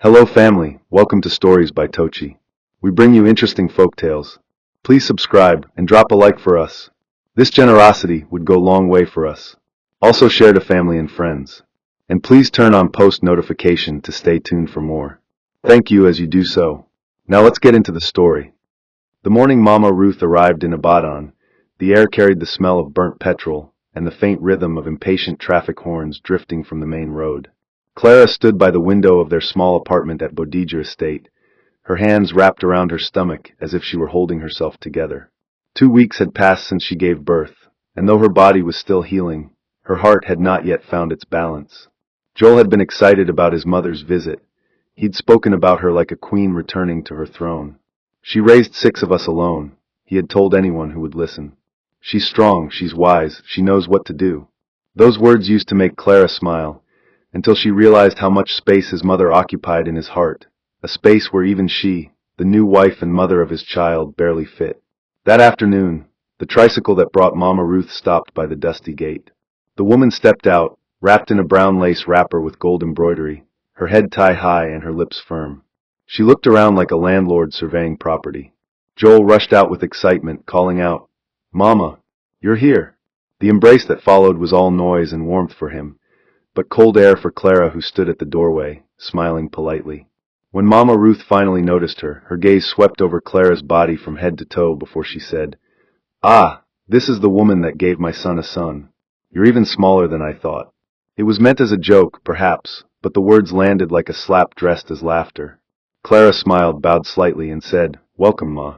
Hello family, welcome to Stories by Tochi. We bring you interesting folk tales. Please subscribe and drop a like for us. This generosity would go a long way for us. Also share to family and friends. And please turn on post notification to stay tuned for more. Thank you as you do so. Now let's get into the story. The morning Mama Ruth arrived in Abadan. The air carried the smell of burnt petrol and the faint rhythm of impatient traffic horns drifting from the main road. Clara stood by the window of their small apartment at Bodija Estate, her hands wrapped around her stomach as if she were holding herself together. 2 weeks had passed since she gave birth, and though her body was still healing, her heart had not yet found its balance. Joel had been excited about his mother's visit. He'd spoken about her like a queen returning to her throne. She raised 6 of us alone, he had told anyone who would listen. She's strong, she's wise, she knows what to do. Those words used to make Clara smile, until she realized how much space his mother occupied in his heart, a space where even she, the new wife and mother of his child, barely fit. That afternoon, the tricycle that brought Mama Ruth stopped by the dusty gate. The woman stepped out, wrapped in a brown lace wrapper with gold embroidery, her head tie high and her lips firm. She looked around like a landlord surveying property. Joel rushed out with excitement, calling out, "Mama, you're here." The embrace that followed was all noise and warmth for him, but cold air for Clara, who stood at the doorway, smiling politely. When Mama Ruth finally noticed her, her gaze swept over Clara's body from head to toe before she said, "Ah, this is the woman that gave my son a son. You're even smaller than I thought." It was meant as a joke, perhaps, but the words landed like a slap dressed as laughter. Clara smiled, bowed slightly, and said, "Welcome, Ma."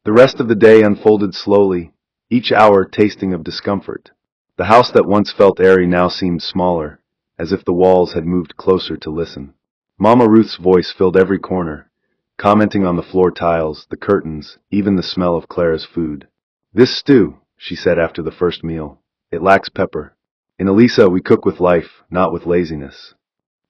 The rest of the day unfolded slowly, each hour tasting of discomfort. The house that once felt airy now seemed smaller, as if the walls had moved closer to listen. Mama Ruth's voice filled every corner, commenting on the floor tiles, the curtains, even the smell of Clara's food. "This stew," she said after the first meal, "it lacks pepper. In Elisa we cook with life, not with laziness."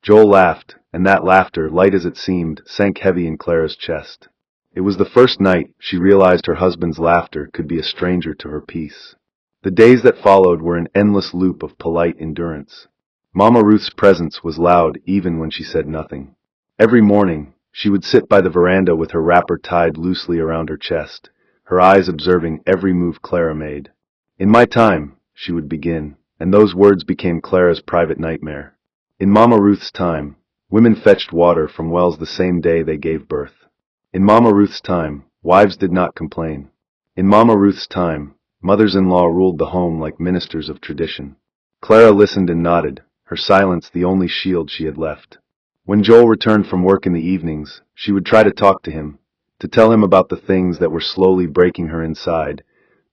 Joel laughed, and that laughter, light as it seemed, sank heavy in Clara's chest. It was the first night she realized her husband's laughter could be a stranger to her peace. The days that followed were an endless loop of polite endurance. Mama Ruth's presence was loud even when she said nothing. Every morning, she would sit by the veranda with her wrapper tied loosely around her chest, her eyes observing every move Clara made. "In my time," she would begin, and those words became Clara's private nightmare. In Mama Ruth's time, women fetched water from wells the same day they gave birth. In Mama Ruth's time, wives did not complain. In Mama Ruth's time, mothers-in-law ruled the home like ministers of tradition. Clara listened and nodded, her silence the only shield she had left. When Joel returned from work in the evenings, she would try to talk to him, to tell him about the things that were slowly breaking her inside,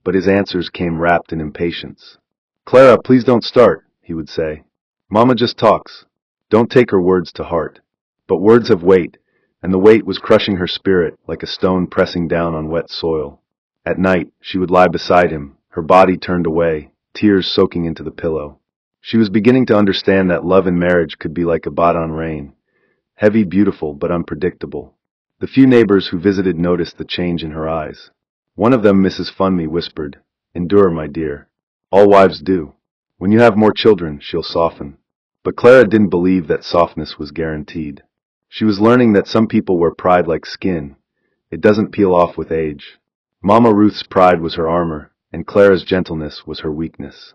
but his answers came wrapped in impatience. "Clara, please don't start," he would say. "Mama just talks. Don't take her words to heart." But words have weight, and the weight was crushing her spirit like a stone pressing down on wet soil. At night, she would lie beside him, her body turned away, tears soaking into the pillow. She was beginning to understand that love and marriage could be like Abadan rain, heavy, beautiful, but unpredictable. The few neighbors who visited noticed the change in her eyes. One of them, Mrs. Funmi, whispered, "Endure, my dear. All wives do. When you have more children, she'll soften." But Clara didn't believe that softness was guaranteed. She was learning that some people wear pride like skin. It doesn't peel off with age. Mama Ruth's pride was her armor, and Clara's gentleness was her weakness.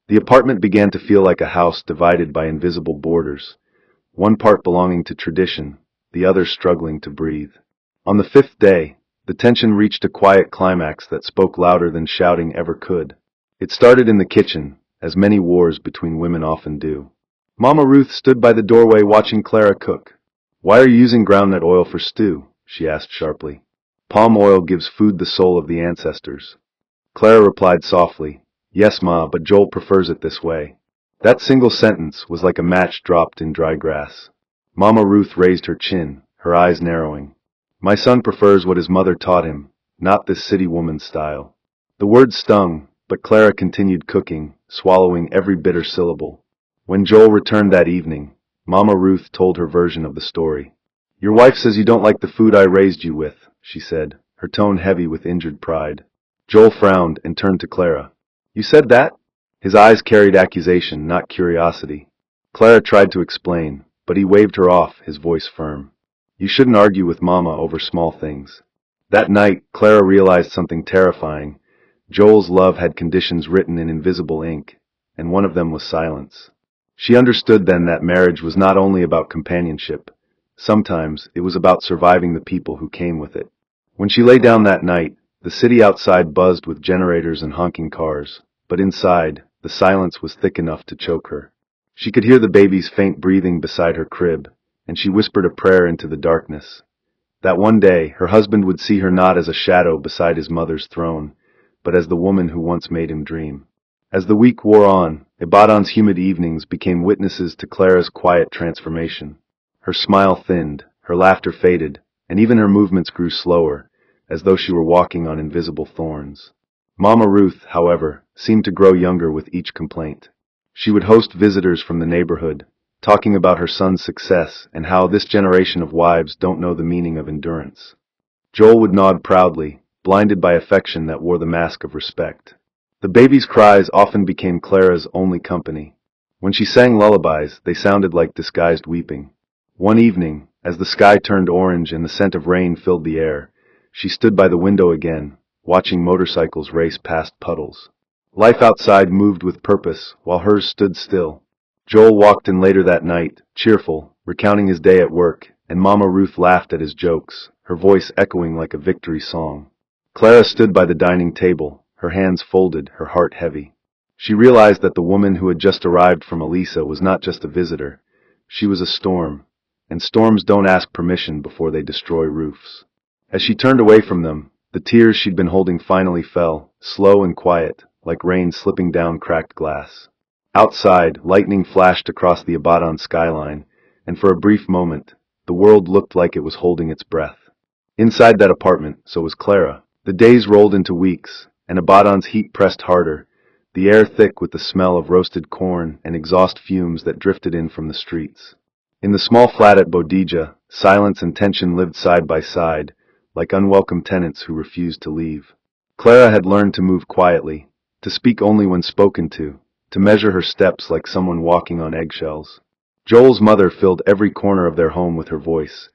The apartment began to feel like a house divided by invisible borders, one part belonging to tradition, the other struggling to breathe. On the 5th day, the tension reached a quiet climax that spoke louder than shouting ever could. It started in the kitchen, as many wars between women often do. Mama Ruth stood by the doorway watching Clara cook. "Why are you using groundnut oil for stew?" she asked sharply. "Palm oil gives food the soul of the ancestors." Clara replied softly, "Yes, Ma, but Joel prefers it this way." That single sentence was like a match dropped in dry grass. Mama Ruth raised her chin, her eyes narrowing. "My son prefers what his mother taught him, not this city woman style." The words stung, but Clara continued cooking, swallowing every bitter syllable. When Joel returned that evening, Mama Ruth told her version of the story. "Your wife says you don't like the food I raised you with," she said, her tone heavy with injured pride. Joel frowned and turned to Clara. "You said that?" His eyes carried accusation, not curiosity. Clara tried to explain, but he waved her off, his voice firm. You shouldn't argue with Mama over small things. That night, Clara realized something terrifying. Joel's love had conditions written in invisible ink, and one of them was silence. She understood then that marriage was not only about companionship. Sometimes it was about surviving the people who came with it. When she lay down that night, the city outside buzzed with generators and honking cars, but inside, the silence was thick enough to choke her. She could hear the baby's faint breathing beside her crib, and she whispered a prayer into the darkness. That one day, her husband would see her not as a shadow beside his mother's throne, but as the woman who once made him dream. As the week wore on, Ibadan's humid evenings became witnesses to Clara's quiet transformation. Her smile thinned, her laughter faded, and even her movements grew slower, as though she were walking on invisible thorns. Mama Ruth, however, seemed to grow younger with each complaint. She would host visitors from the neighborhood, talking about her son's success and how this generation of wives don't know the meaning of endurance. Joel would nod proudly, blinded by affection that wore the mask of respect. The baby's cries often became Clara's only company. When she sang lullabies, they sounded like disguised weeping. One evening, as the sky turned orange and the scent of rain filled the air, she stood by the window again, watching motorcycles race past puddles. Life outside moved with purpose, while hers stood still. Joel walked in later that night, cheerful, recounting his day at work, and Mama Ruth laughed at his jokes, her voice echoing like a victory song. Clara stood by the dining table, her hands folded, her heart heavy. She realized that the woman who had just arrived from Elisa was not just a visitor. She was a storm, and storms don't ask permission before they destroy roofs. As she turned away from them, the tears she'd been holding finally fell, slow and quiet, like rain slipping down cracked glass. Outside, lightning flashed across the Ibadan skyline, and for a brief moment, the world looked like it was holding its breath. Inside that apartment, so was Clara. The days rolled into weeks, and Ibadan's heat pressed harder, the air thick with the smell of roasted corn and exhaust fumes that drifted in from the streets. In the small flat at Bodija, silence and tension lived side by side, like unwelcome tenants who refused to leave. Clara had learned to move quietly, to speak only when spoken to measure her steps like someone walking on eggshells. Joel's mother filled every corner of their home with her voice.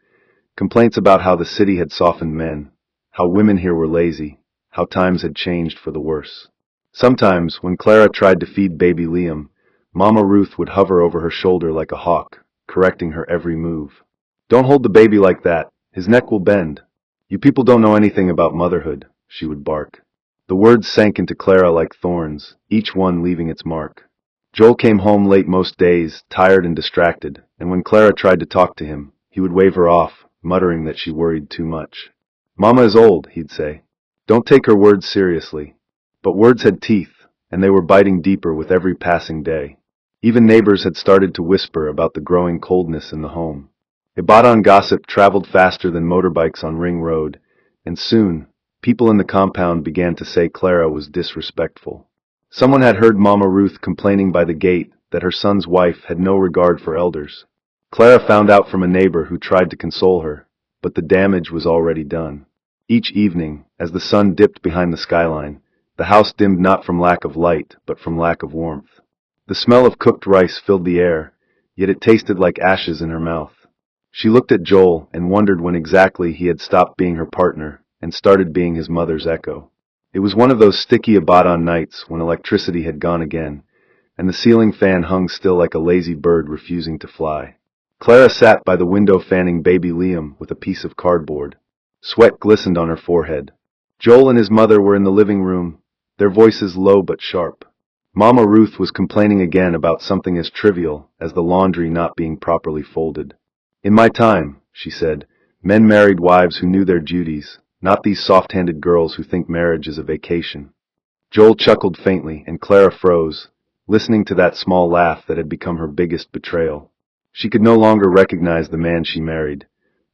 Complaints about how the city had softened men, how women here were lazy, how times had changed for the worse. Sometimes, when Clara tried to feed baby Liam, Mama Ruth would hover over her shoulder like a hawk, correcting her every move. "Don't hold the baby like that, his neck will bend. You people don't know anything about motherhood," she would bark. The words sank into Clara like thorns, each one leaving its mark. Joel came home late most days, tired and distracted, and when Clara tried to talk to him, he would wave her off, muttering that she worried too much. "Mama is old," he'd say. "Don't take her words seriously." But words had teeth, and they were biting deeper with every passing day. Even neighbors had started to whisper about the growing coldness in the home. Ibadan gossip traveled faster than motorbikes on Ring Road, and soon, people in the compound began to say Clara was disrespectful. Someone had heard Mama Ruth complaining by the gate that her son's wife had no regard for elders. Clara found out from a neighbor who tried to console her, but the damage was already done. Each evening, as the sun dipped behind the skyline, the house dimmed not from lack of light, but from lack of warmth. The smell of cooked rice filled the air, yet it tasted like ashes in her mouth. She looked at Joel and wondered when exactly he had stopped being her partner and started being his mother's echo. It was one of those sticky Ibadan nights when electricity had gone again, and the ceiling fan hung still like a lazy bird refusing to fly. Clara sat by the window fanning baby Liam with a piece of cardboard. Sweat glistened on her forehead. Joel and his mother were in the living room, their voices low but sharp. Mama Ruth was complaining again about something as trivial as the laundry not being properly folded. "In my time," she said, "men married wives who knew their duties, not these soft-handed girls who think marriage is a vacation." Joel chuckled faintly, and Clara froze, listening to that small laugh that had become her biggest betrayal. She could no longer recognize the man she married,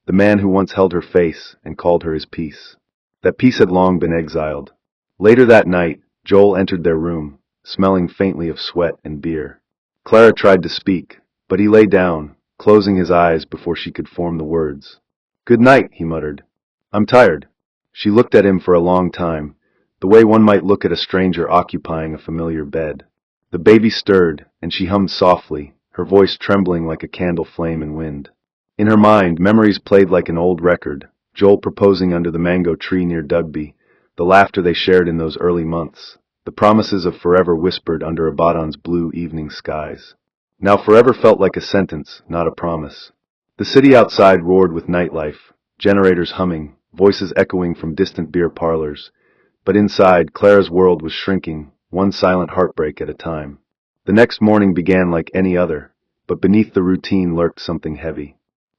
the man who once held her face and called her his peace. That peace had long been exiled. Later that night, Joel entered their room, smelling faintly of sweat and beer. Clara tried to speak, but he lay down, closing his eyes before she could form the words. "Good night," he muttered. "I'm tired." She looked at him for a long time, the way one might look at a stranger occupying a familiar bed. The baby stirred, and she hummed softly, her voice trembling like a candle flame in wind. In her mind, memories played like an old record: Joel proposing under the mango tree near Dugby, the laughter they shared in those early months, the promises of forever whispered under Abaddon's blue evening skies. Now forever felt like a sentence, not a promise. The city outside roared with nightlife, generators humming, voices echoing from distant beer parlors. But inside, Clara's world was shrinking, one silent heartbreak at a time. The next morning began like any other, but beneath the routine lurked something heavy.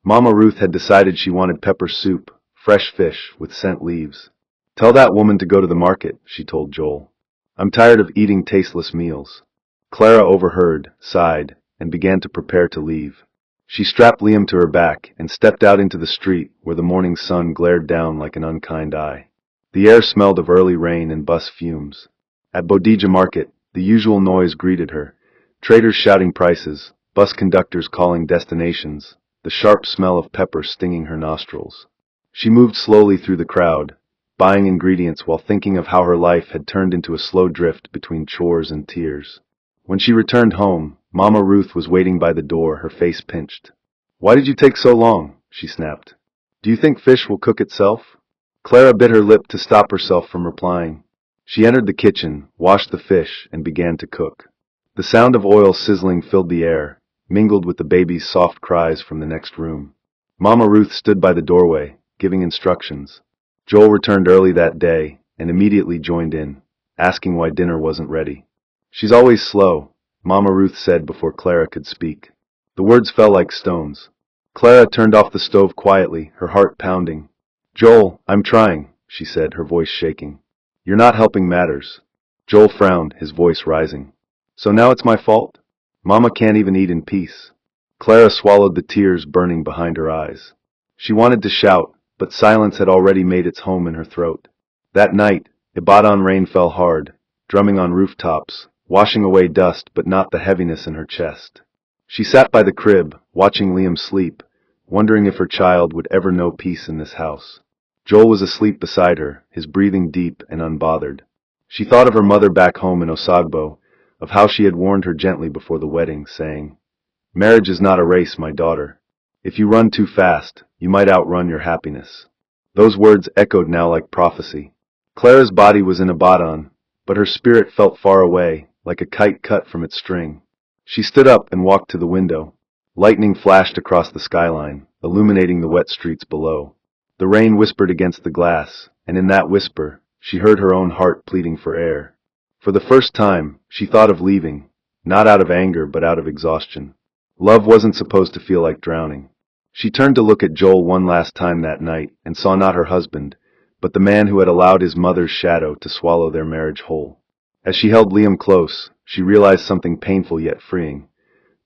Mama Ruth had decided she wanted pepper soup, fresh fish, with scent leaves. "Tell that woman to go to the market," she told Joel. "I'm tired of eating tasteless meals." Clara overheard, sighed, and began to prepare to leave. She strapped Liam to her back and stepped out into the street where the morning sun glared down like an unkind eye. The air smelled of early rain and bus fumes. At Bodija Market, the usual noise greeted her: traders shouting prices, bus conductors calling destinations, the sharp smell of pepper stinging her nostrils. She moved slowly through the crowd, buying ingredients while thinking of how her life had turned into a slow drift between chores and tears. When she returned home, Mama Ruth was waiting by the door, her face pinched. "Why did you take so long?" she snapped. "Do you think fish will cook itself?" Clara bit her lip to stop herself from replying. She entered the kitchen, washed the fish, and began to cook. The sound of oil sizzling filled the air, mingled with the baby's soft cries from the next room. Mama Ruth stood by the doorway, giving instructions. Joel returned early that day, and immediately joined in, asking why dinner wasn't ready. "She's always slow," Mama Ruth said before Clara could speak. The words fell like stones. Clara turned off the stove quietly, her heart pounding. "Joel, I'm trying," she said, her voice shaking. "You're not helping matters." Joel frowned, his voice rising. "So now it's my fault? Mama can't even eat in peace." Clara swallowed the tears burning behind her eyes. She wanted to shout, but silence had already made its home in her throat. That night, Ibadan rain fell hard, drumming on rooftops, washing away dust but not the heaviness in her chest. She sat by the crib, watching Liam sleep, wondering if her child would ever know peace in this house. Joel was asleep beside her, his breathing deep and unbothered. She thought of her mother back home in Osogbo, of how she had warned her gently before the wedding, saying, "Marriage is not a race, my daughter. If you run too fast, you might outrun your happiness." Those words echoed now like prophecy. Clara's body was in Abadan, but her spirit felt far away, like a kite cut from its string. She stood up and walked to the window. Lightning flashed across the skyline, illuminating the wet streets below. The rain whispered against the glass, and in that whisper, she heard her own heart pleading for air. For the first time, she thought of leaving, not out of anger but out of exhaustion. Love wasn't supposed to feel like drowning. She turned to look at Joel one last time that night and saw not her husband, but the man who had allowed his mother's shadow to swallow their marriage whole. As she held Liam close, she realized something painful yet freeing.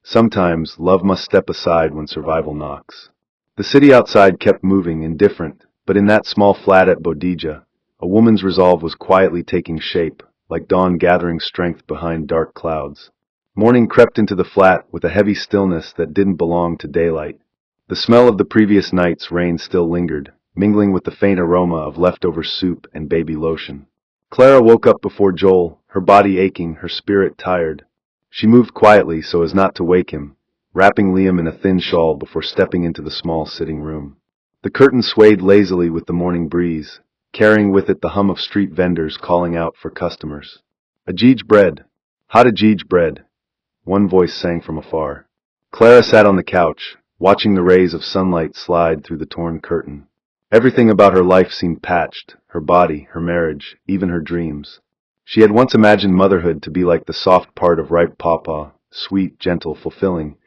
Sometimes, love must step aside when survival knocks. The city outside kept moving, indifferent, but in that small flat at Bodija, a woman's resolve was quietly taking shape, like dawn gathering strength behind dark clouds. Morning crept into the flat with a heavy stillness that didn't belong to daylight. The smell of the previous night's rain still lingered, mingling with the faint aroma of leftover soup and baby lotion. Clara woke up before Joel, her body aching, her spirit tired. She moved quietly so as not to wake him, wrapping Liam in a thin shawl before stepping into the small sitting room. The curtain swayed lazily with the morning breeze, carrying with it the hum of street vendors calling out for customers. "Ajij bread! Hot Ajij bread!" one voice sang from afar. Clara sat on the couch, watching the rays of sunlight slide through the torn curtain. Everything about her life seemed patched, her body, her marriage, even her dreams. She had once imagined motherhood to be like the soft part of ripe pawpaw, sweet, gentle, fulfilling,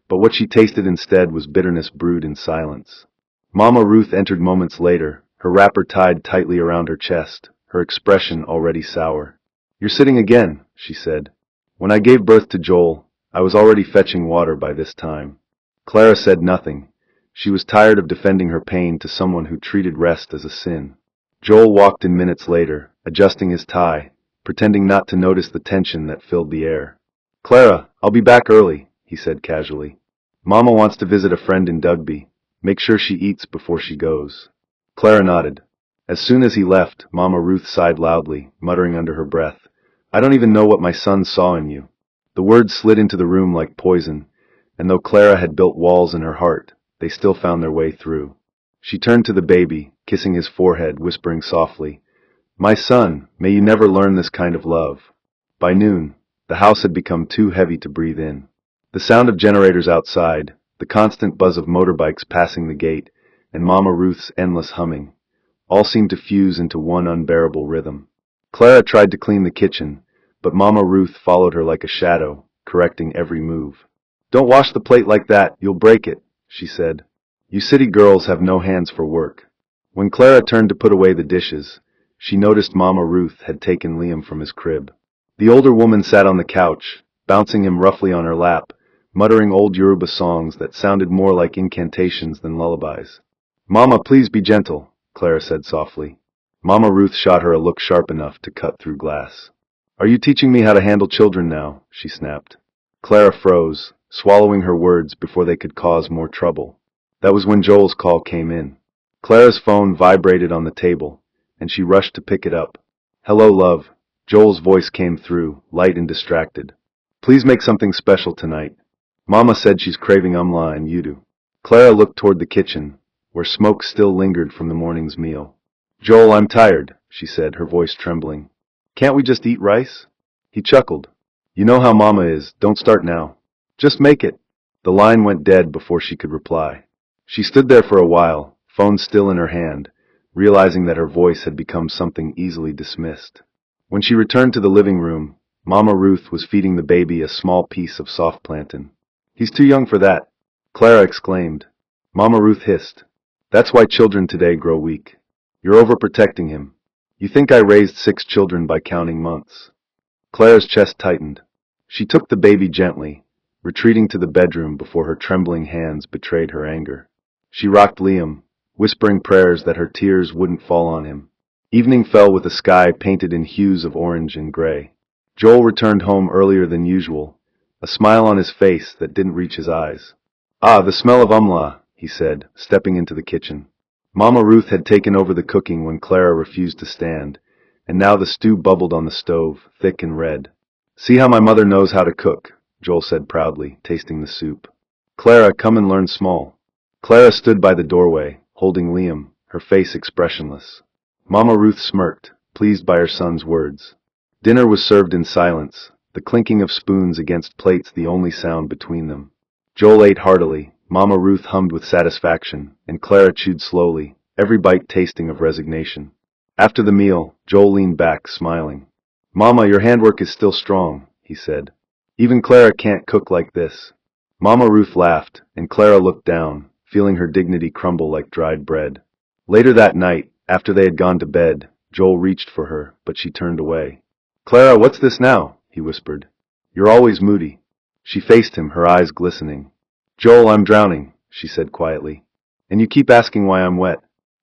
but what she tasted instead was bitterness brewed in silence. Mama Ruth entered moments later, her wrapper tied tightly around her chest, her expression already sour. "You're sitting again," she said. "When I gave birth to Joel, I was already fetching water by this time." Clara said nothing. She was tired of defending her pain to someone who treated rest as a sin. Joel walked in minutes later, adjusting his tie, pretending not to notice the tension that filled the air. "Clara, I'll be back early," he said casually. "Mama wants to visit a friend in Dugby. Make sure she eats before she goes." Clara nodded. As soon as he left, Mama Ruth sighed loudly, muttering under her breath, "I don't even know what my son saw in you." The words slid into the room like poison, and though Clara had built walls in her heart, they still found their way through. She turned to the baby, kissing his forehead, whispering softly, "My son, may you never learn this kind of love." By noon, the house had become too heavy to breathe in. The sound of generators outside, the constant buzz of motorbikes passing the gate, and Mama Ruth's endless humming, all seemed to fuse into one unbearable rhythm. Clara tried to clean the kitchen, but Mama Ruth followed her like a shadow, correcting every move. "Don't wash the plate like that, you'll break it," she said. "You city girls have no hands for work." When Clara turned to put away the dishes, she noticed Mama Ruth had taken Liam from his crib. The older woman sat on the couch, bouncing him roughly on her lap, muttering old Yoruba songs that sounded more like incantations than lullabies. "Mama, please be gentle," Clara said softly. Mama Ruth shot her a look sharp enough to cut through glass. "Are you teaching me how to handle children now?" she snapped. Clara froze, swallowing her words before they could cause more trouble. That was when Joel's call came in. Clara's phone vibrated on the table, and she rushed to pick it up. "Hello, love." Joel's voice came through, light and distracted. "Please make something special tonight. Mama said she's craving umla and yudu." Clara looked toward the kitchen, where smoke still lingered from the morning's meal. "Joel, I'm tired," she said, her voice trembling. "Can't we just eat rice?" He chuckled. "You know how Mama is, don't start now. Just make it." The line went dead before she could reply. She stood there for a while, phone still in her hand, realizing that her voice had become something easily dismissed. When she returned to the living room, Mama Ruth was feeding the baby a small piece of soft plantain. "He's too young for that," Clara exclaimed. Mama Ruth hissed. "That's why children today grow weak. You're overprotecting him. You think I raised 6 children by counting months." Clara's chest tightened. She took the baby gently, retreating to the bedroom before her trembling hands betrayed her anger. She rocked Liam, whispering prayers that her tears wouldn't fall on him. Evening fell with a sky painted in hues of orange and gray. Joel returned home earlier than usual, a smile on his face that didn't reach his eyes. "Ah, the smell of umla," he said, stepping into the kitchen. Mama Ruth had taken over the cooking when Clara refused to stand, and now the stew bubbled on the stove, thick and red. "See how my mother knows how to cook," Joel said proudly, tasting the soup. "Clara, come and learn small." Clara stood by the doorway, holding Liam, her face expressionless. Mama Ruth smirked, pleased by her son's words. Dinner was served in silence, the clinking of spoons against plates the only sound between them. Joel ate heartily, Mama Ruth hummed with satisfaction, and Clara chewed slowly, every bite tasting of resignation. After the meal, Joel leaned back, smiling. "Mama, your handwork is still strong," he said. "Even Clara can't cook like this." Mama Ruth laughed, and Clara looked down, feeling her dignity crumble like dried bread. Later that night, after they had gone to bed, Joel reached for her, but she turned away. "Clara, what's this now?" he whispered. "You're always moody." She faced him, her eyes glistening. "Joel, I'm drowning," she said quietly. "And you keep asking why I'm wet."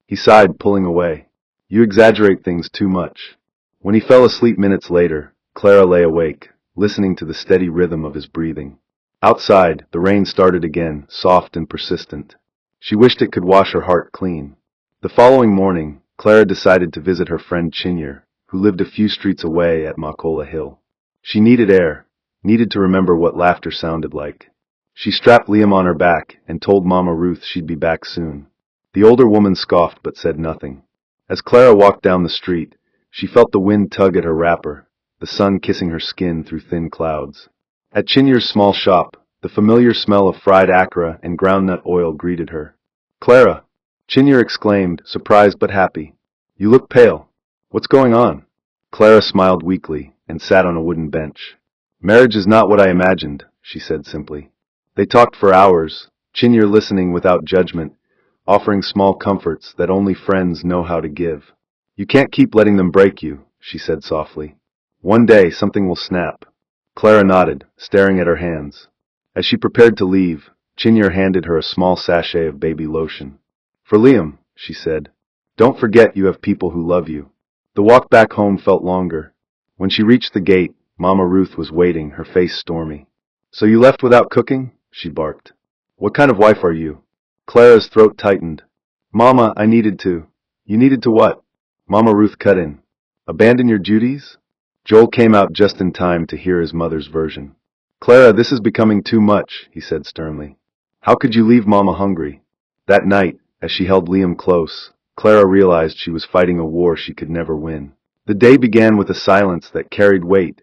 He sighed, pulling away. "You exaggerate things too much." When he fell asleep minutes later, Clara lay awake, listening to the steady rhythm of his breathing. Outside, the rain started again, soft and persistent. She wished it could wash her heart clean. The following morning, Clara decided to visit her friend Chinyur, who lived a few streets away at Makola Hill. She needed air, needed to remember what laughter sounded like. She strapped Liam on her back and told Mama Ruth she'd be back soon. The older woman scoffed but said nothing. As Clara walked down the street, she felt the wind tug at her wrapper, the sun kissing her skin through thin clouds. At Chinyur's small shop, the familiar smell of fried akra and groundnut oil greeted her. "Clara!" Chinyur exclaimed, surprised but happy. "You look pale. What's going on?" Clara smiled weakly and sat on a wooden bench. "Marriage is not what I imagined," she said simply. They talked for hours, Chinyur listening without judgment, offering small comforts that only friends know how to give. "You can't keep letting them break you," she said softly. "One day something will snap." Clara nodded, staring at her hands. As she prepared to leave, Chinyur handed her a small sachet of baby lotion. "For Liam," she said. "Don't forget you have people who love you." The walk back home felt longer. When she reached the gate, Mama Ruth was waiting, her face stormy. "So you left without cooking?" she barked. "What kind of wife are you?" Clara's throat tightened. "Mama, I needed to." "You needed to what?" Mama Ruth cut in. "Abandon your duties?" Joel came out just in time to hear his mother's version. "Clara, this is becoming too much," he said sternly. "How could you leave Mama hungry? That night, as she held Liam close, Clara realized she was fighting a war she could never win. The day began with a silence that carried weight,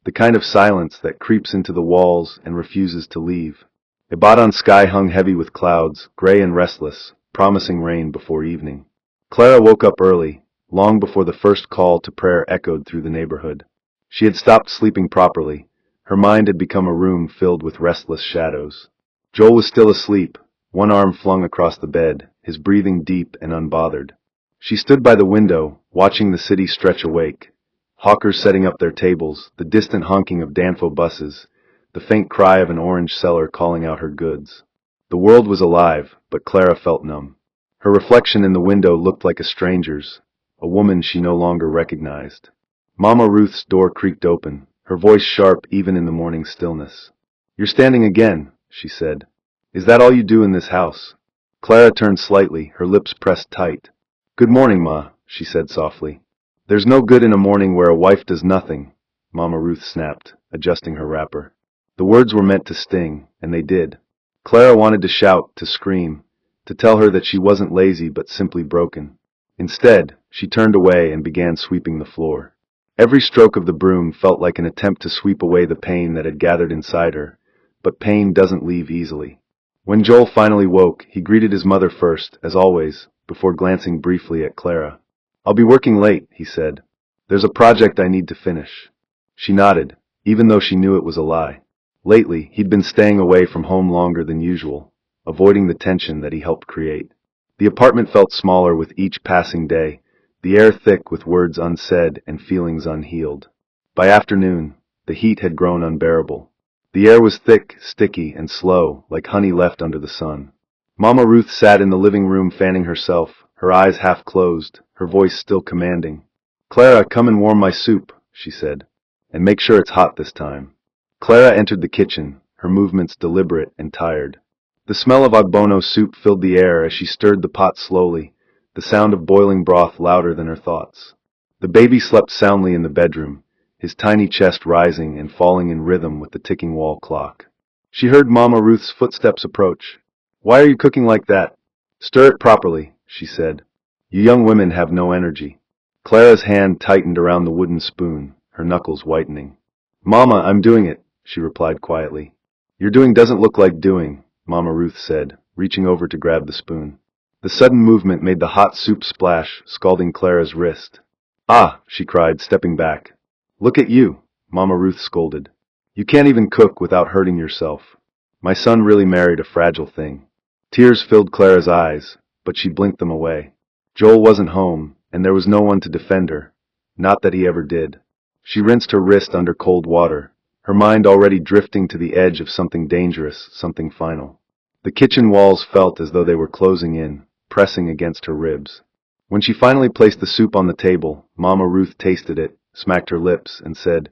the kind of silence that creeps into the walls and refuses to leave. Ibadan sky hung heavy with clouds, gray and restless, promising rain before evening. Clara woke up early, long before the first call to prayer echoed through the neighborhood. She had stopped sleeping properly. Her mind had become a room filled with restless shadows. Joel was still asleep, one arm flung across the bed, his breathing deep and unbothered. She stood by the window, watching the city stretch awake. Hawkers setting up their tables, the distant honking of Danfo buses, the faint cry of an orange seller calling out her goods. The world was alive, but Clara felt numb. Her reflection in the window looked like a stranger's, a woman she no longer recognized. Mama Ruth's door creaked open, her voice sharp even in the morning stillness. "You're standing again," she said. "Is that all you do in this house?" Clara turned slightly, her lips pressed tight. "Good morning, Ma," she said softly. "There's no good in a morning where a wife does nothing," Mama Ruth snapped, adjusting her wrapper. The words were meant to sting, and they did. Clara wanted to shout, to scream, to tell her that she wasn't lazy but simply broken. Instead, she turned away and began sweeping the floor. Every stroke of the broom felt like an attempt to sweep away the pain that had gathered inside her, but pain doesn't leave easily. When Joel finally woke, he greeted his mother first, as always, before glancing briefly at Clara. "I'll be working late," he said. "There's a project I need to finish." She nodded, even though she knew it was a lie. Lately, he'd been staying away from home longer than usual, avoiding the tension that he helped create. The apartment felt smaller with each passing day, the air thick with words unsaid and feelings unhealed. By afternoon, the heat had grown unbearable. The air was thick, sticky, and slow, like honey left under the sun. Mama Ruth sat in the living room fanning herself, her eyes half closed, her voice still commanding. "Clara, come and warm my soup," she said. "And make sure it's hot this time." Clara entered the kitchen, her movements deliberate and tired. The smell of ogbono soup filled the air as she stirred the pot slowly, the sound of boiling broth louder than her thoughts. The baby slept soundly in the bedroom, his tiny chest rising and falling in rhythm with the ticking wall clock. She heard Mama Ruth's footsteps approach. "Why are you cooking like that?" "Stir it properly," she said. "You young women have no energy." Clara's hand tightened around the wooden spoon, her knuckles whitening. "Mama, I'm doing it," she replied quietly. "Your doing doesn't look like doing," Mama Ruth said, reaching over to grab the spoon. The sudden movement made the hot soup splash, scalding Clara's wrist. "Ah!" she cried, stepping back. "Look at you," Mama Ruth scolded. "You can't even cook without hurting yourself. My son really married a fragile thing." Tears filled Clara's eyes, but she blinked them away. Joel wasn't home, and there was no one to defend her. Not that he ever did. She rinsed her wrist under cold water, her mind already drifting to the edge of something dangerous, something final. The kitchen walls felt as though they were closing in, pressing against her ribs. When she finally placed the soup on the table, Mama Ruth tasted it, smacked her lips, and said,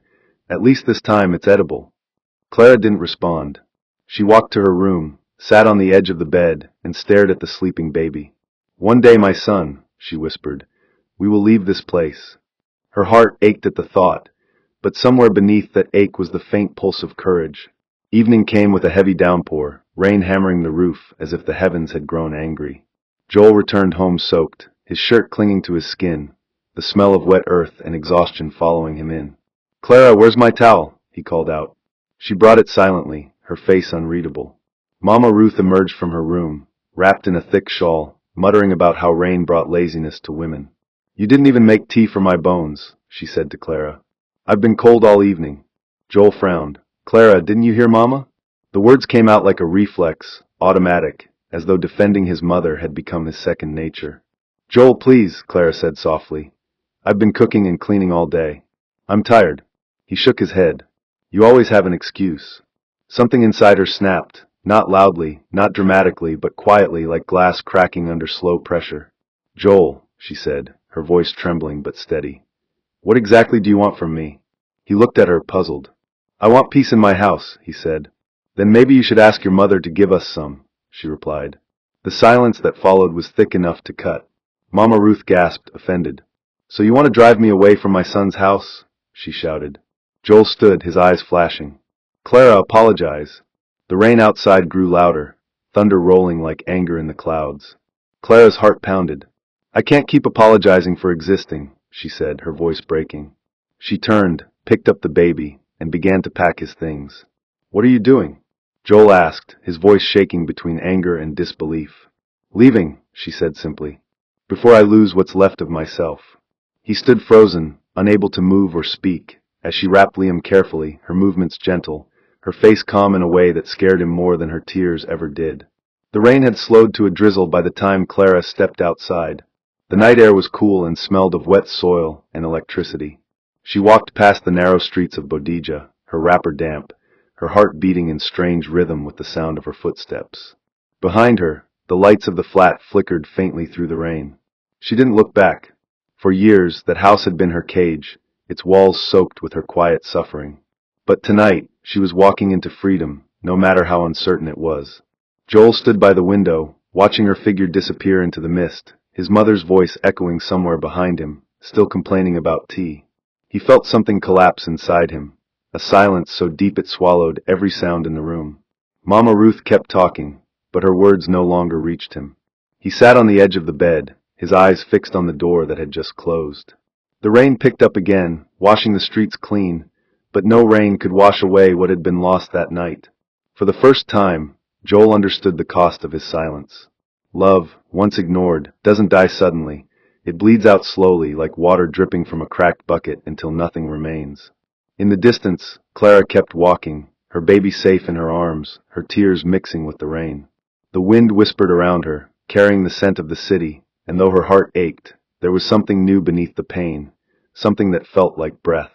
"At least this time it's edible." Clara didn't respond. She walked to her room, sat on the edge of the bed, and stared at the sleeping baby. "One day, my son," she whispered, "we will leave this place." Her heart ached at the thought, but somewhere beneath that ache was the faint pulse of courage. Evening came with a heavy downpour, rain hammering the roof as if the heavens had grown angry. Joel returned home soaked, his shirt clinging to his skin, the smell of wet earth and exhaustion following him in. "Clara, where's my towel?" he called out. She brought it silently, her face unreadable. Mama Ruth emerged from her room, wrapped in a thick shawl, muttering about how rain brought laziness to women. "You didn't even make tea for my bones," she said to Clara. "I've been cold all evening." Joel frowned. "Clara, didn't you hear Mama?" The words came out like a reflex, automatic, as though defending his mother had become his second nature. "Joel, please," Clara said softly. "I've been cooking and cleaning all day. I'm tired." He shook his head. "You always have an excuse." Something inside her snapped, not loudly, not dramatically, but quietly, like glass cracking under slow pressure. "Joel," she said, her voice trembling but steady. "What exactly do you want from me?" He looked at her, puzzled. "I want peace in my house," he said. "Then maybe you should ask your mother to give us some," she replied. The silence that followed was thick enough to cut. Mama Ruth gasped, offended. "So you want to drive me away from my son's house?" she shouted. Joel stood, his eyes flashing. "Clara, apologize." The rain outside grew louder. thunder rolling like anger in the clouds. Clara's heart pounded. "I can't keep apologizing for existing," she said, her voice breaking. She turned, picked up the baby, and began to pack his things. "What are you doing?" Joel asked, his voice shaking between anger and disbelief. "Leaving," she said simply, "before I lose what's left of myself." He stood frozen, unable to move or speak, as she wrapped Liam carefully, her movements gentle, her face calm in a way that scared him more than her tears ever did. The rain had slowed to a drizzle by the time Clara stepped outside. The night air was cool and smelled of wet soil and electricity. She walked past the narrow streets of Bodija, her wrapper damp, her heart beating in strange rhythm with the sound of her footsteps. Behind her, the lights of the flat flickered faintly through the rain. She didn't look back. For years, that house had been her cage, its walls soaked with her quiet suffering. But tonight, she was walking into freedom, no matter how uncertain it was. Joel stood by the window, watching her figure disappear into the mist, his mother's voice echoing somewhere behind him, still complaining about tea. He felt something collapse inside him, a silence so deep it swallowed every sound in the room. Mama Ruth kept talking, but her words no longer reached him. He sat on the edge of the bed, his eyes fixed on the door that had just closed. The rain picked up again, washing the streets clean, but no rain could wash away what had been lost that night. For the first time, Joel understood the cost of his silence. Love, once ignored, doesn't die suddenly. It bleeds out slowly, like water dripping from a cracked bucket until nothing remains. In the distance, Clara kept walking, her baby safe in her arms, her tears mixing with the rain. The wind whispered around her, carrying the scent of the city, and though her heart ached, there was something new beneath the pain, something that felt like breath.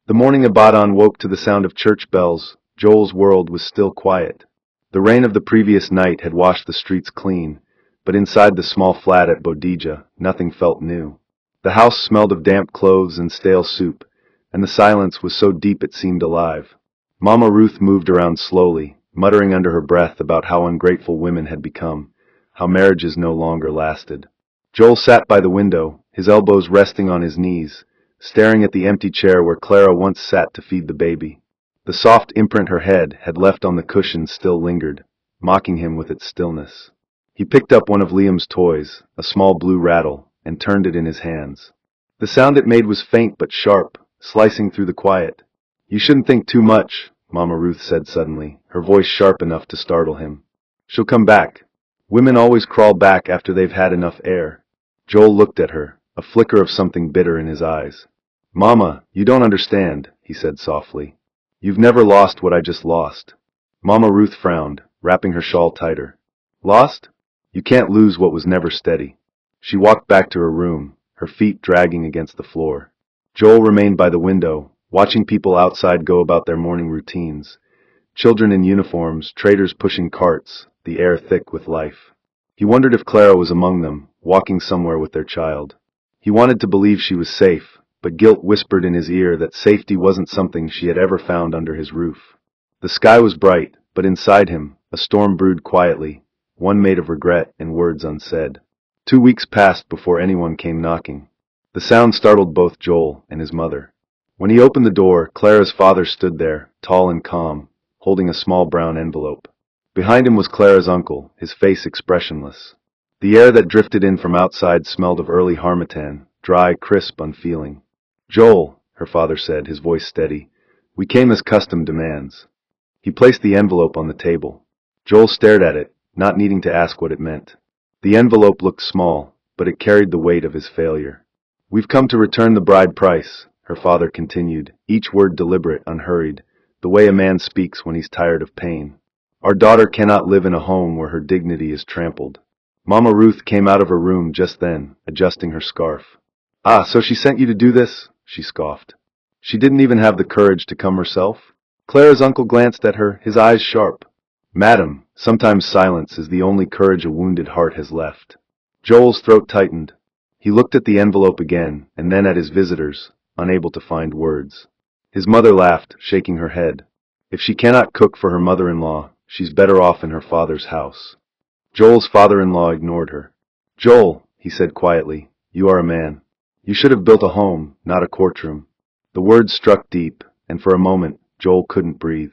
The morning Abaddon woke to the sound of church bells. Joel's world was still quiet. The rain of the previous night had washed the streets clean, but inside the small flat at Bodija, nothing felt new. The house smelled of damp clothes and stale soup, and the silence was so deep it seemed alive. Mama Ruth moved around slowly, muttering under her breath about how ungrateful women had become, how marriages no longer lasted. Joel sat by the window, his elbows resting on his knees, staring at the empty chair where Clara once sat to feed the baby. The soft imprint her head had left on the cushion still lingered, mocking him with its stillness. He picked up one of Liam's toys, a small blue rattle, and turned it in his hands. The sound it made was faint but sharp, slicing through the quiet. "You shouldn't think too much," Mama Ruth said suddenly, her voice sharp enough to startle him. "She'll come back. Women always crawl back after they've had enough air." Joel looked at her, a flicker of something bitter in his eyes. "Mama, you don't understand," he said softly. "You've never lost what I just lost." Mama Ruth frowned, wrapping her shawl tighter. "Lost? You can't lose what was never steady." She walked back to her room, her feet dragging against the floor. Joel remained by the window, watching people outside go about their morning routines. Children in uniforms, traders pushing carts, the air thick with life. He wondered if Clara was among them, walking somewhere with their child. He wanted to believe she was safe, but guilt whispered in his ear that safety wasn't something she had ever found under his roof. The sky was bright, but inside him, a storm brewed quietly, one made of regret and words unsaid. 2 weeks passed before anyone came knocking. The sound startled both Joel and his mother. When he opened the door, Clara's father stood there, tall and calm, holding a small brown envelope. Behind him was Clara's uncle, his face expressionless. The air that drifted in from outside smelled of early harmattan, dry, crisp, unfeeling. "Joel," her father said, his voice steady, "we came as custom demands." He placed the envelope on the table. Joel stared at it, not needing to ask what it meant. The envelope looked small, but it carried the weight of his failure. "We've come to return the bride price," her father continued, each word deliberate, unhurried, the way a man speaks when he's tired of pain. "Our daughter cannot live in a home where her dignity is trampled." Mama Ruth came out of her room just then, adjusting her scarf. "Ah, so she sent you to do this?" she scoffed. "She didn't even have the courage to come herself?" Clara's uncle glanced at her, his eyes sharp. "Madam, sometimes silence is the only courage a wounded heart has left." Joel's throat tightened. He looked at the envelope again, and then at his visitors, unable to find words. His mother laughed, shaking her head. "If she cannot cook for her mother-in-law, she's better off in her father's house." Joel's father-in-law ignored her. "Joel," he said quietly, "you are a man. You should have built a home, not a courtroom." The words struck deep, and for a moment, Joel couldn't breathe.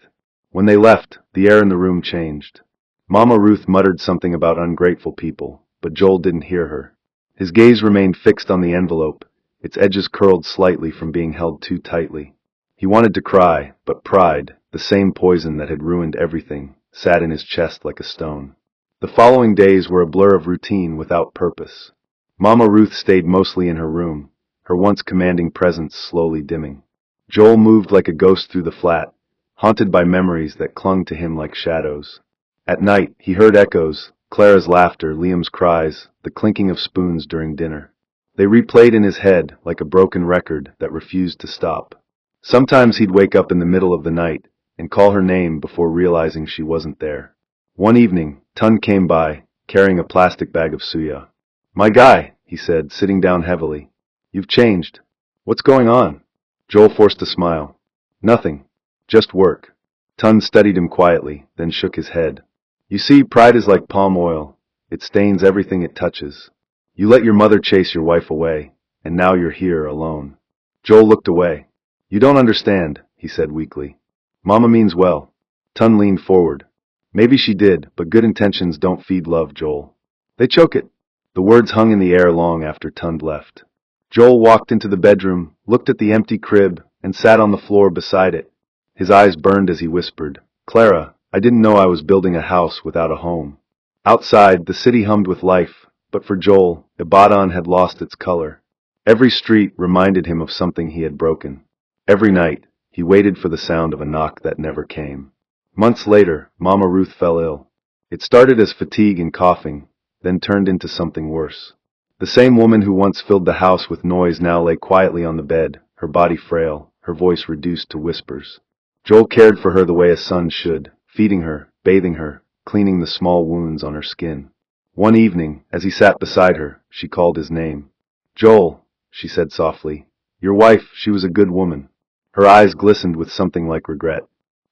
When they left, the air in the room changed. Mama Ruth muttered something about ungrateful people, but Joel didn't hear her. His gaze remained fixed on the envelope, its edges curled slightly from being held too tightly. He wanted to cry, but pride, the same poison that had ruined everything, sat in his chest like a stone. The following days were a blur of routine without purpose. Mama Ruth stayed mostly in her room, her once commanding presence slowly dimming. Joel moved like a ghost through the flat, haunted by memories that clung to him like shadows. At night, he heard echoes, Clara's laughter, Liam's cries, the clinking of spoons during dinner. They replayed in his head like a broken record that refused to stop. Sometimes he'd wake up in the middle of the night and call her name before realizing she wasn't there. One evening, Tun came by, carrying a plastic bag of suya. "My guy," he said, sitting down heavily. "You've changed. What's going on?" Joel forced a smile. "Nothing. Just work." Tun studied him quietly, then shook his head. "You see, pride is like palm oil. It stains everything it touches. You let your mother chase your wife away, and now you're here alone." Joel looked away. "You don't understand," he said weakly. "Mama means well." Tun leaned forward. "Maybe she did, but good intentions don't feed love, Joel. They choke it." The words hung in the air long after Tun left. Joel walked into the bedroom, looked at the empty crib, and sat on the floor beside it. His eyes burned as he whispered, "Clara, I didn't know I was building a house without a home." Outside, the city hummed with life, but for Joel, Ibadan had lost its color. Every street reminded him of something he had broken. Every night, he waited for the sound of a knock that never came. Months later, Mama Ruth fell ill. It started as fatigue and coughing, then turned into something worse. The same woman who once filled the house with noise now lay quietly on the bed, her body frail, her voice reduced to whispers. Joel cared for her the way a son should, feeding her, bathing her, cleaning the small wounds on her skin. One evening, as he sat beside her, she called his name. "Joel," she said softly, "your wife, she was a good woman." Her eyes glistened with something like regret.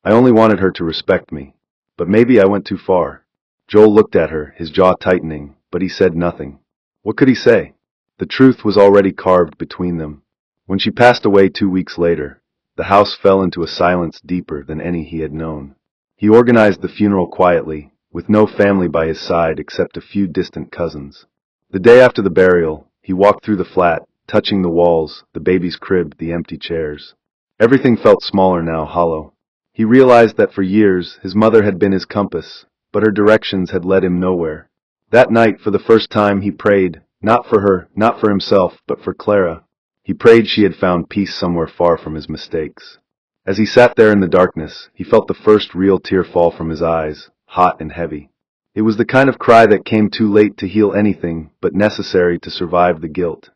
"I only wanted her to respect me. But maybe I went too far." Joel looked at her, his jaw tightening, but he said nothing. What could he say? The truth was already carved between them. When she passed away 2 weeks later, the house fell into a silence deeper than any he had known. He organized the funeral quietly, with no family by his side except a few distant cousins. The day after the burial, he walked through the flat, touching the walls, the baby's crib, the empty chairs. Everything felt smaller now, hollow. He realized that for years his mother had been his compass, but her directions had led him nowhere. That night, for the first time, he prayed, not for her, not for himself, but for Clara. He prayed she had found peace somewhere far from his mistakes. As he sat there in the darkness, he felt the first real tear fall from his eyes, hot and heavy. It was the kind of cry that came too late to heal anything, but necessary to survive the guilt.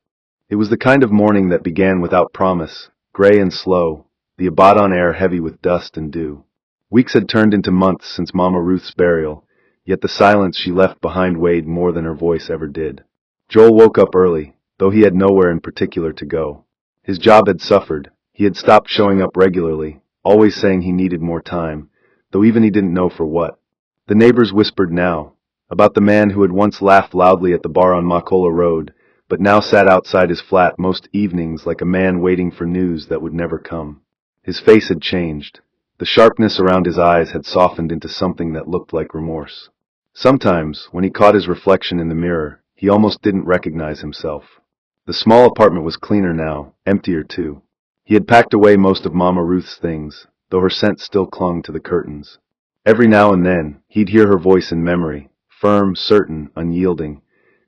It was the kind of morning that began without promise, gray and slow, the Ibadan air heavy with dust and dew. Weeks had turned into months since Mama Ruth's burial, yet the silence she left behind weighed more than her voice ever did. Joel woke up early, though he had nowhere in particular to go. His job had suffered. He had stopped showing up regularly, always saying he needed more time, though even he didn't know for what. The neighbors whispered now, about the man who had once laughed loudly at the bar on Makola Road, but now sat outside his flat most evenings like a man waiting for news that would never come. His face had changed. The sharpness around his eyes had softened into something that looked like remorse. Sometimes, when he caught his reflection in the mirror, he almost didn't recognize himself. The small apartment was cleaner now, emptier too. He had packed away most of Mama Ruth's things, though her scent still clung to the curtains. Every now and then, he'd hear her voice in memory, firm, certain, unyielding,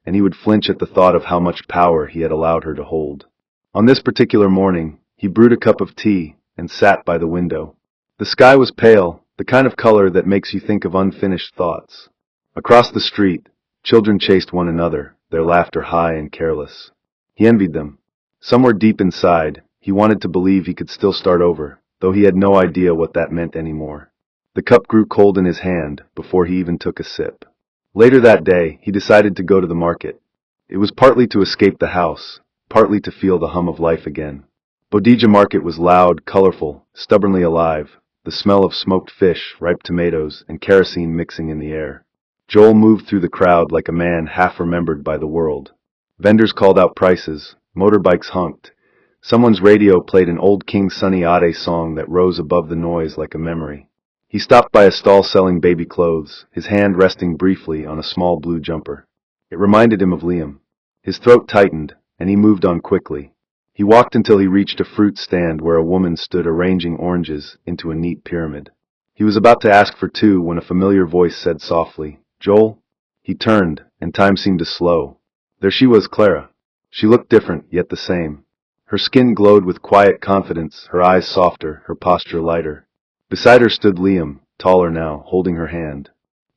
and he would flinch at the thought of how much power he had allowed her to hold. On this particular morning, he brewed a cup of tea and sat by the window. The sky was pale, the kind of color that makes you think of unfinished thoughts. Across the street, children chased one another, their laughter high and careless. He envied them. Somewhere deep inside, he wanted to believe he could still start over, though he had no idea what that meant anymore. The cup grew cold in his hand before he even took a sip. Later that day, he decided to go to the market. It was partly to escape the house, partly to feel the hum of life again. Bodija Market was loud, colorful, stubbornly alive, the smell of smoked fish, ripe tomatoes, and kerosene mixing in the air. Joel moved through the crowd like a man half remembered by the world. Vendors called out prices, motorbikes honked. Someone's radio played an old King Sunny Ade song that rose above the noise like a memory. He stopped by a stall selling baby clothes, his hand resting briefly on a small blue jumper. It reminded him of Liam. His throat tightened, and he moved on quickly. He walked until he reached a fruit stand where a woman stood arranging oranges into a neat pyramid. He was about to ask for two when a familiar voice said softly, "Joel?" He turned, and time seemed to slow. There she was, Clara. She looked different, yet the same. Her skin glowed with quiet confidence, her eyes softer, her posture lighter. Beside her stood Liam, taller now, holding her hand.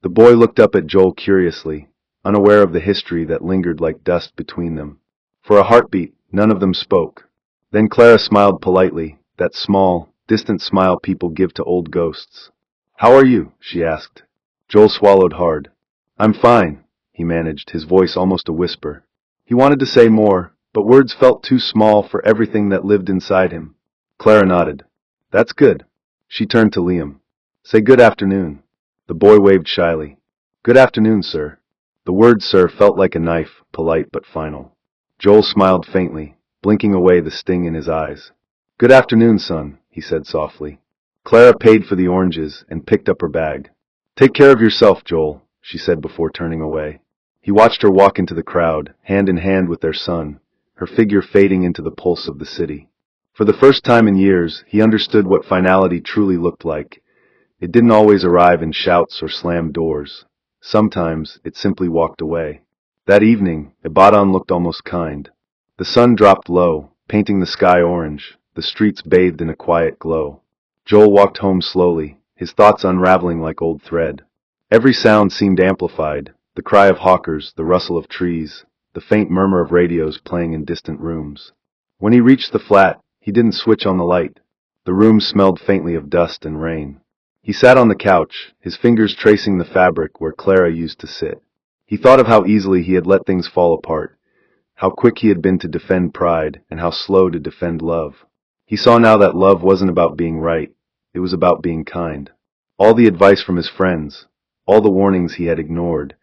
The boy looked up at Joel curiously, unaware of the history that lingered like dust between them. For a heartbeat, none of them spoke. Then Clara smiled politely, that small, distant smile people give to old ghosts. "How are you?" she asked. Joel swallowed hard. "I'm fine," he managed, his voice almost a whisper. He wanted to say more, but words felt too small for everything that lived inside him. Clara nodded. "That's good." She turned to Liam. "Say good afternoon." The boy waved shyly. "Good afternoon, sir." The word "sir" felt like a knife, polite but final. Joel smiled faintly, blinking away the sting in his eyes. "Good afternoon, son," he said softly. Clara paid for the oranges and picked up her bag. "Take care of yourself, Joel," she said before turning away. He watched her walk into the crowd, hand in hand with their son, her figure fading into the pulse of the city. For the first time in years, he understood what finality truly looked like. It didn't always arrive in shouts or slammed doors. Sometimes it simply walked away. That evening, Ibadan looked almost kind. The sun dropped low, painting the sky orange, the streets bathed in a quiet glow. Joel walked home slowly, his thoughts unraveling like old thread. Every sound seemed amplified, the cry of hawkers, the rustle of trees, the faint murmur of radios playing in distant rooms. When he reached the flat, he didn't switch on the light. The room smelled faintly of dust and rain. He sat on the couch, his fingers tracing the fabric where Clara used to sit. He thought of how easily he had let things fall apart, how quick he had been to defend pride, and how slow to defend love. He saw now that love wasn't about being right, it was about being kind. All the advice from his friends, all the warnings he had ignored,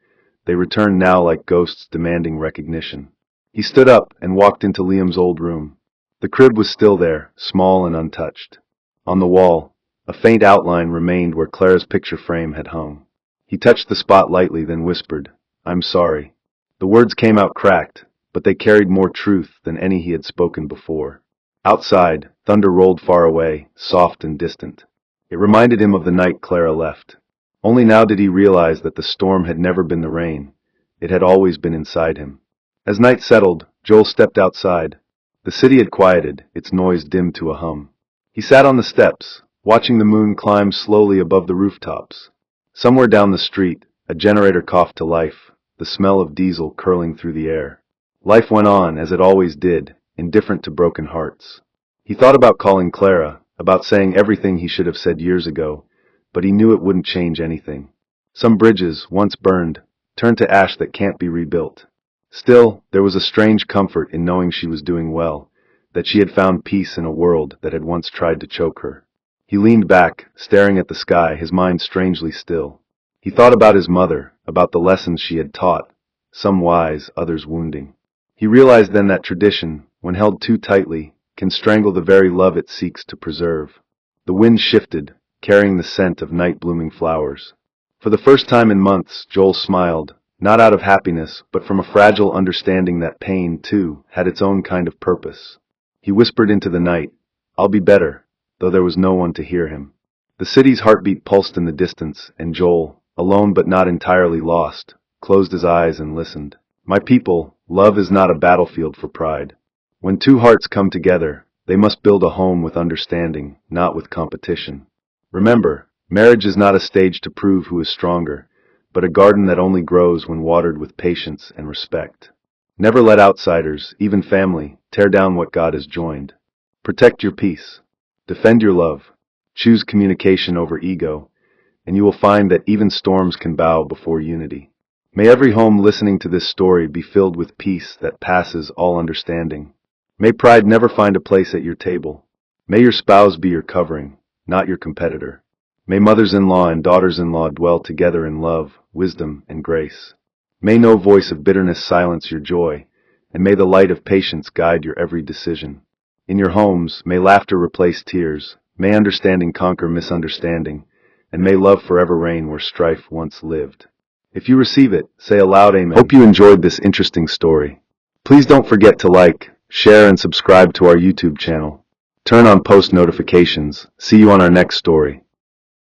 they returned now like ghosts demanding recognition. He stood up and walked into Liam's old room. The crib was still there, small and untouched. On the wall, a faint outline remained where Clara's picture frame had hung. He touched the spot lightly, then whispered, "I'm sorry." The words came out cracked, but they carried more truth than any he had spoken before. Outside, thunder rolled far away, soft and distant. It reminded him of the night Clara left. Only now did he realize that the storm had never been the rain. It had always been inside him. As night settled, Joel stepped outside. The city had quieted, its noise dimmed to a hum. He sat on the steps, watching the moon climb slowly above the rooftops. Somewhere down the street, a generator coughed to life, the smell of diesel curling through the air. Life went on as it always did, indifferent to broken hearts. He thought about calling Clara, about saying everything he should have said years ago, but he knew it wouldn't change anything. Some bridges, once burned, turned to ash that can't be rebuilt. Still, there was a strange comfort in knowing she was doing well, that she had found peace in a world that had once tried to choke her. He leaned back, staring at the sky, his mind strangely still. He thought about his mother, about the lessons she had taught, some wise, others wounding. He realized then that tradition, when held too tightly, can strangle the very love it seeks to preserve. The wind shifted, carrying the scent of night-blooming flowers. For the first time in months, Joel smiled, not out of happiness, but from a fragile understanding that pain, too, had its own kind of purpose. He whispered into the night, "I'll be better," though there was no one to hear him. The city's heartbeat pulsed in the distance, and Joel, alone but not entirely lost, closed his eyes and listened. "My people, love is not a battlefield for pride. When two hearts come together, they must build a home with understanding, not with competition. Remember, marriage is not a stage to prove who is stronger, but a garden that only grows when watered with patience and respect. Never let outsiders, even family, tear down what God has joined. Protect your peace. Defend your love. Choose communication over ego, and you will find that even storms can bow before unity. May every home listening to this story be filled with peace that passes all understanding. May pride never find a place at your table. May your spouse be your covering, not your competitor. May mothers-in-law and daughters-in-law dwell together in love, wisdom, and grace. May no voice of bitterness silence your joy, and may the light of patience guide your every decision. In your homes, may laughter replace tears, may understanding conquer misunderstanding, and may love forever reign where strife once lived. If you receive it, say aloud amen. Hope you enjoyed this interesting story. Please don't forget to like, share, and subscribe to our YouTube channel. Turn on post notifications. See you on our next story.